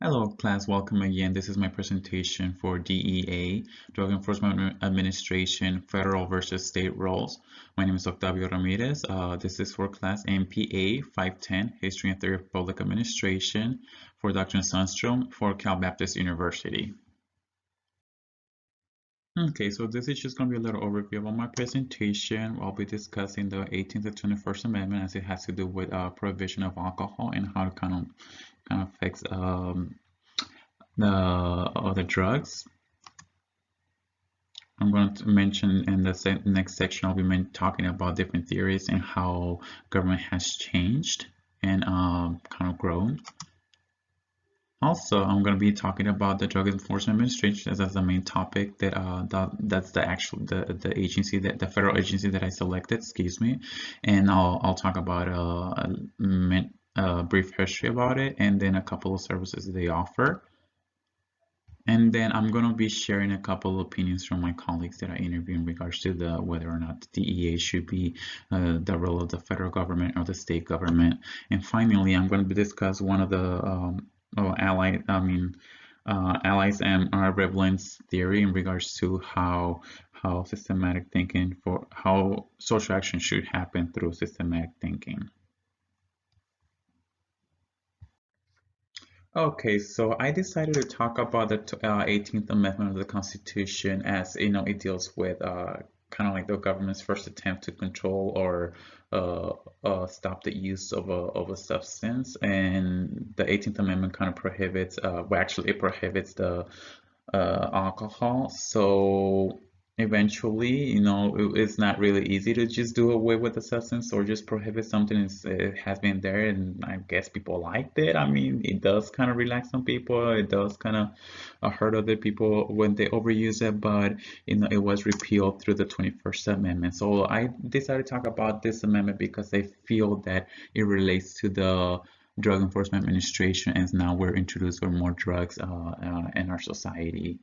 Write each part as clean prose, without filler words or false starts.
Hello class, welcome again. This is my presentation for DEA, Drug Enforcement Administration, Federal versus State Roles. My name is Octavio Ramirez. This is for class MPA 510, History and Theory of Public Administration for Dr. Sundstrom for Cal Baptist University. Okay, so this is just going to be a little overview of my presentation. I'll be discussing the 18th and 21st Amendment as it has to do with prohibition of alcohol and how it kind of affects the other drugs. I'm going to mention in the next section, I'll be talking about different theories and how government has changed and kind of grown. Also, I'm going to be talking about the Drug Enforcement Administration as the main topic that's the agency the federal agency that I selected, excuse me, and I'll talk about a brief history about it and then a couple of services they offer. And then I'm going to be sharing a couple of opinions from my colleagues that I interviewed in regards to whether or not the DEA should be the role of the federal government or the state government. And finally, I'm going to discuss one of the allies and Revlin's theory in regards to how systematic thinking for how social action should happen through systematic thinking. Okay, so I decided to talk about the 18th Amendment of the Constitution as, it deals with kind of like the government's first attempt to control or stop the use of a substance. And the 18th Amendment kind of prohibits, well, actually, it prohibits the alcohol. So eventually, it's not really easy to just do away with the substance or just prohibit something. It has been there, and I guess people liked it. I mean, it does kind of relax some people. It does kind of hurt other people when they overuse it, but it was repealed through the 21st Amendment. So I decided to talk about this amendment because I feel that it relates to the Drug Enforcement Administration, and now we're introducing more drugs in our society.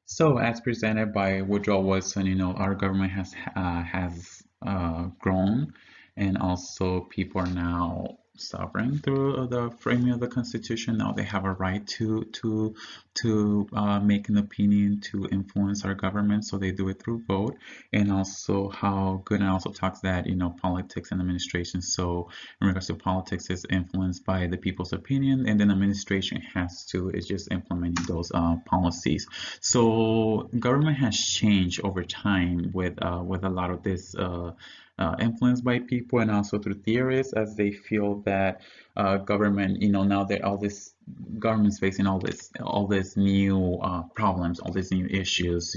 So, as presented by Woodrow Wilson, our government has grown, and also people are now sovereign through the framing of the Constitution. Now they have a right to make an opinion to influence our government, so they do it through vote. And also how Gooden also talks that politics and administration. So in regards to politics, is influenced by the people's opinion, and then administration is just implementing those policies. So government has changed over time with a lot of this influenced by people and also through theorists, as they feel that government, now that all this government's facing all this new problems, all these new issues,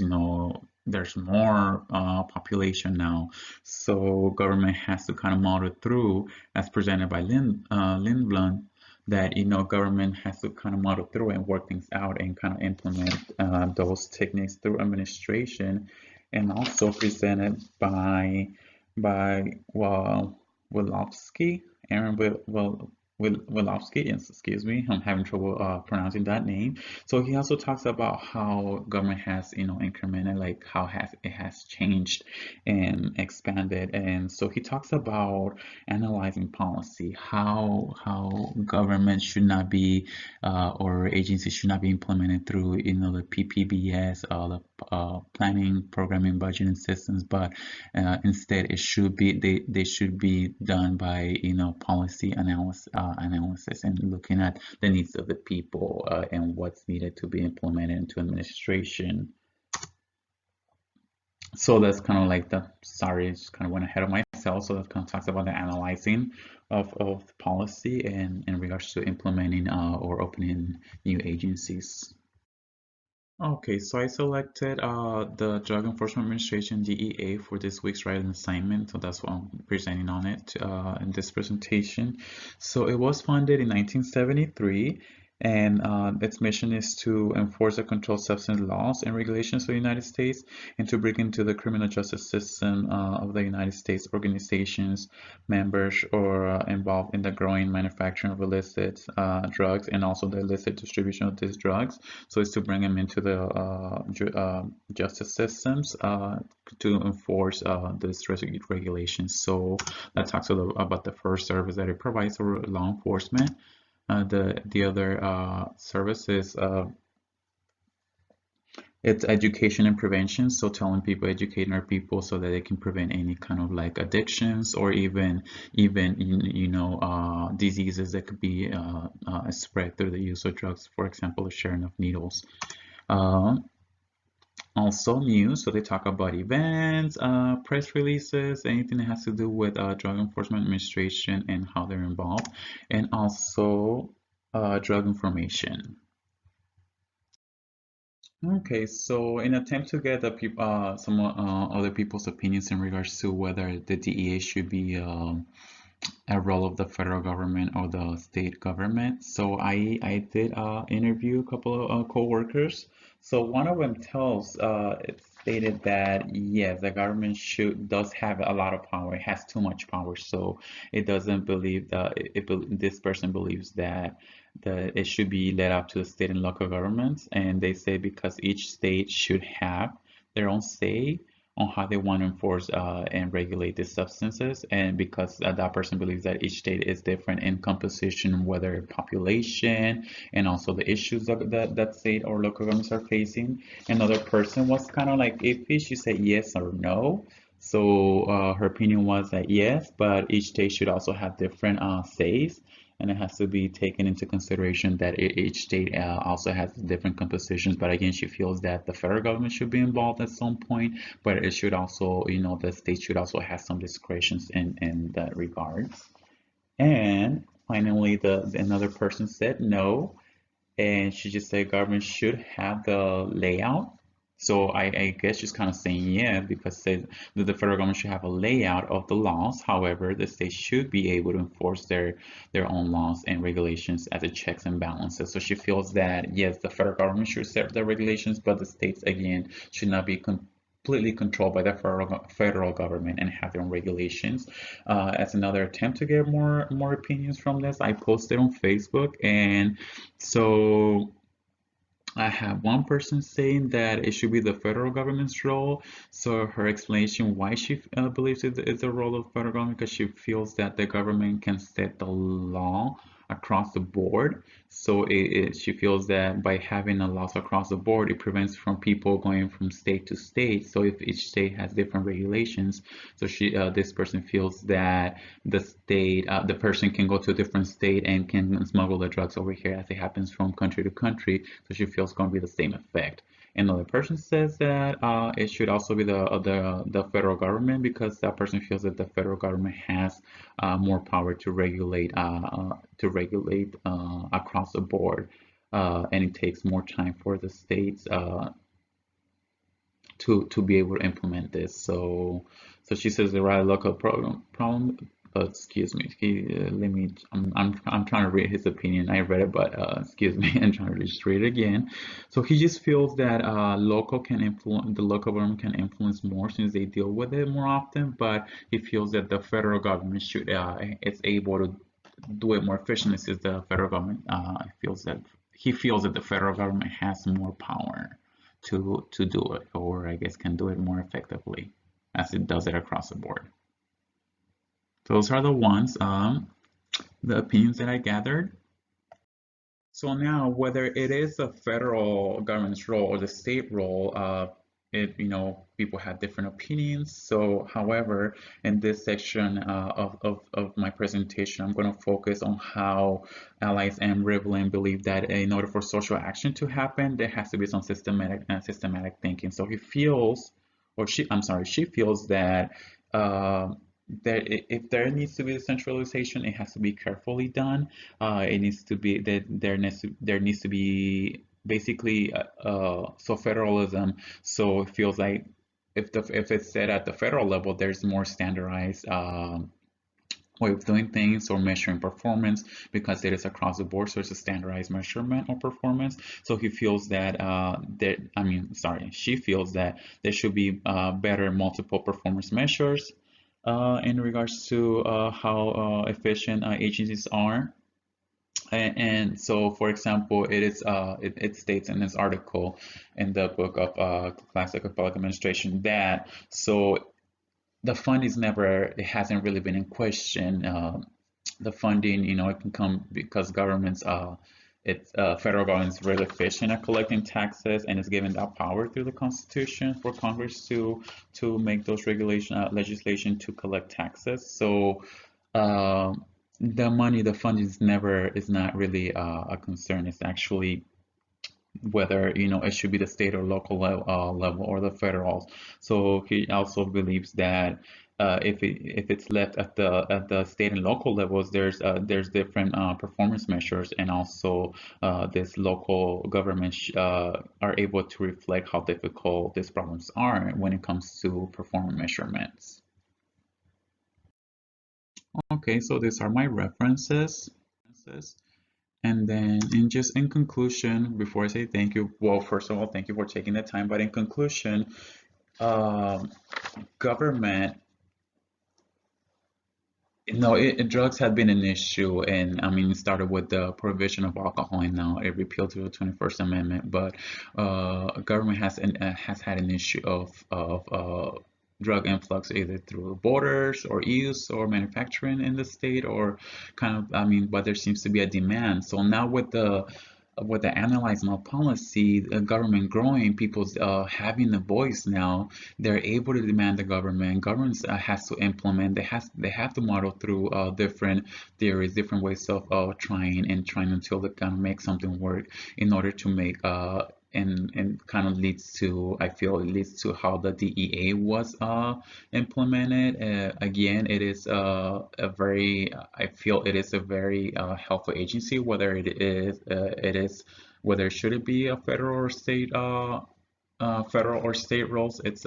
there's more population now, so government has to kind of model through, as presented by Lindblom, that government has to kind of model through and work things out and kind of implement those techniques through administration, and also presented by Wilofsky, Aaron Wilofsky, yes, excuse me, I'm having trouble pronouncing that name. So he also talks about how government has, incremented, like how it has changed and expanded. And so he talks about analyzing policy, how government should not be or agencies should not be implemented through, the PPBS, the planning, programming, budgeting systems, but instead it should be they should be done by policy analysis and looking at the needs of the people and what's needed to be implemented into administration. So that's kind of like sorry, I just kind of went ahead of myself. So that kind of talks about the analyzing of policy and in regards to implementing or opening new agencies. Okay, so I selected the Drug Enforcement Administration DEA for this week's writing assignment, so that's what I'm presenting on it in this presentation. So it was founded in 1973, and its mission is to enforce the controlled substance laws and regulations of the United States and to bring into the criminal justice system of the United States organizations, members, or involved in the growing manufacturing of illicit drugs and also the illicit distribution of these drugs. So it's to bring them into the justice systems to enforce these regulations. So that talks about the first service that it provides for law enforcement. the other services, it's education and prevention, so telling people, educating our people so that they can prevent any kind of like addictions or even diseases that could be spread through the use of drugs, for example, the sharing of needles. Uh, Also news, so they talk about events, press releases, anything that has to do with Drug Enforcement Administration and how they're involved, and also drug information. Okay, so in attempt to get the people, some other people's opinions in regards to whether the DEA should be a role of the federal government or the state government. So I did interview a couple of co-workers. So one of them it stated that yes, the government does have a lot of power. It has too much power. So it doesn't believe that this person believes that it should be let up to the state and local governments. And they say because each state should have their own say on how they want to enforce and regulate these substances, and because that person believes that each state is different in composition, whether population and also the issues that state or local governments are facing. Another person was kind of like iffy. She said yes or no. So her opinion was that yes, but each state should also have different says, and it has to be taken into consideration that each state also has different compositions. But again, she feels that the federal government should be involved at some point, but it should also, the state should also have some discretions in that regards. And finally, another person said no, and she just said government should have the layout. So I guess she's kind of saying yeah, because that the federal government should have a layout of the laws. However, the states should be able to enforce their own laws and regulations as a checks and balances. So she feels that yes, the federal government should set the regulations, but the states again should not be completely controlled by the federal government and have their own regulations. As another attempt to get more opinions from this, I posted on Facebook, and so I have one person saying that it should be the federal government's role. So her explanation why she believes it's the role of the federal government, because she feels that the government can set the law across the board. So she feels that by having a laws across the board, it prevents from people going from state to state. So if each state has different regulations, so this person feels that the person can go to a different state and can smuggle the drugs over here as it happens from country to country. So she feels it's going to be the same effect. Another person says that it should also be the federal government, because that person feels that the federal government has more power to regulate across the board, and it takes more time for the states to be able to implement this. So she says the right local problem. Excuse me. Let me. I'm trying to read his opinion. I read it, but excuse me. I'm trying to just read it again. So he just feels that the local government can influence more since they deal with it more often. But he feels that the federal government is able to do it more efficiently, since the federal government he feels that the federal government has more power to do it, or I guess can do it more effectively as it does it across the board. Those are the opinions that I gathered. So now, whether it is the federal government's role or the state role, people have different opinions. So, however, in this section of my presentation, I'm going to focus on how Allies and Rivlin believe that in order for social action to happen, there has to be some systematic thinking. So he feels, or she feels that if there needs to be decentralization, it has to be carefully done. It needs to be that there needs to be basically so federalism. So it feels like if it's set at the federal level, there's more standardized way of doing things or measuring performance, because it is across the board, so it's a standardized measurement of performance. So he feels that she feels that there should be better multiple performance measures in regards to how efficient agencies are. And so, for example, it states in this article in the book of Classic of Public Administration that the fund it hasn't really been in question the funding, it can come because governments, federal government's really efficient at collecting taxes and is given that power through the Constitution for Congress to make those regulation legislation to collect taxes. So the money, the fund is not really a concern. It's actually whether it should be the state or local level or the federal. So he also believes that if it's left at the state and local levels, there's different performance measures, and also this local governments are able to reflect how difficult these problems are when it comes to performance measurements. Okay, so these are my references. And then, in conclusion, before I say thank you, well, first of all, thank you for taking the time. But in conclusion, um, government, drugs have been an issue, and I mean, it started with the prohibition of alcohol, and now it repealed to the 21st Amendment. But government has had an issue of drug influx either through borders or use or manufacturing in the state, or kind of, I mean, but there seems to be a demand. So now with the analyzing of policy, the government growing, people's having a voice now, they're able to demand the government. Governments has to implement. They have to model through different theories, different ways of trying until they can make something work in order to make and kind of leads to, I feel it leads to how the DEA was implemented. Again, it is I feel it is a very helpful agency, whether whether should it be a federal or state roles. It's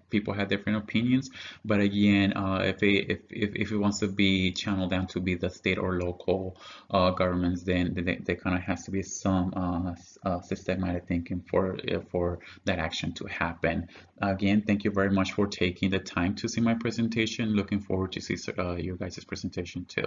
people have different opinions, but again, if it wants to be channeled down to be the state or local governments, then there kind of has to be some systematic thinking for that action to happen. Again, thank you very much for taking the time to see my presentation. Looking forward to see your guys' presentation too.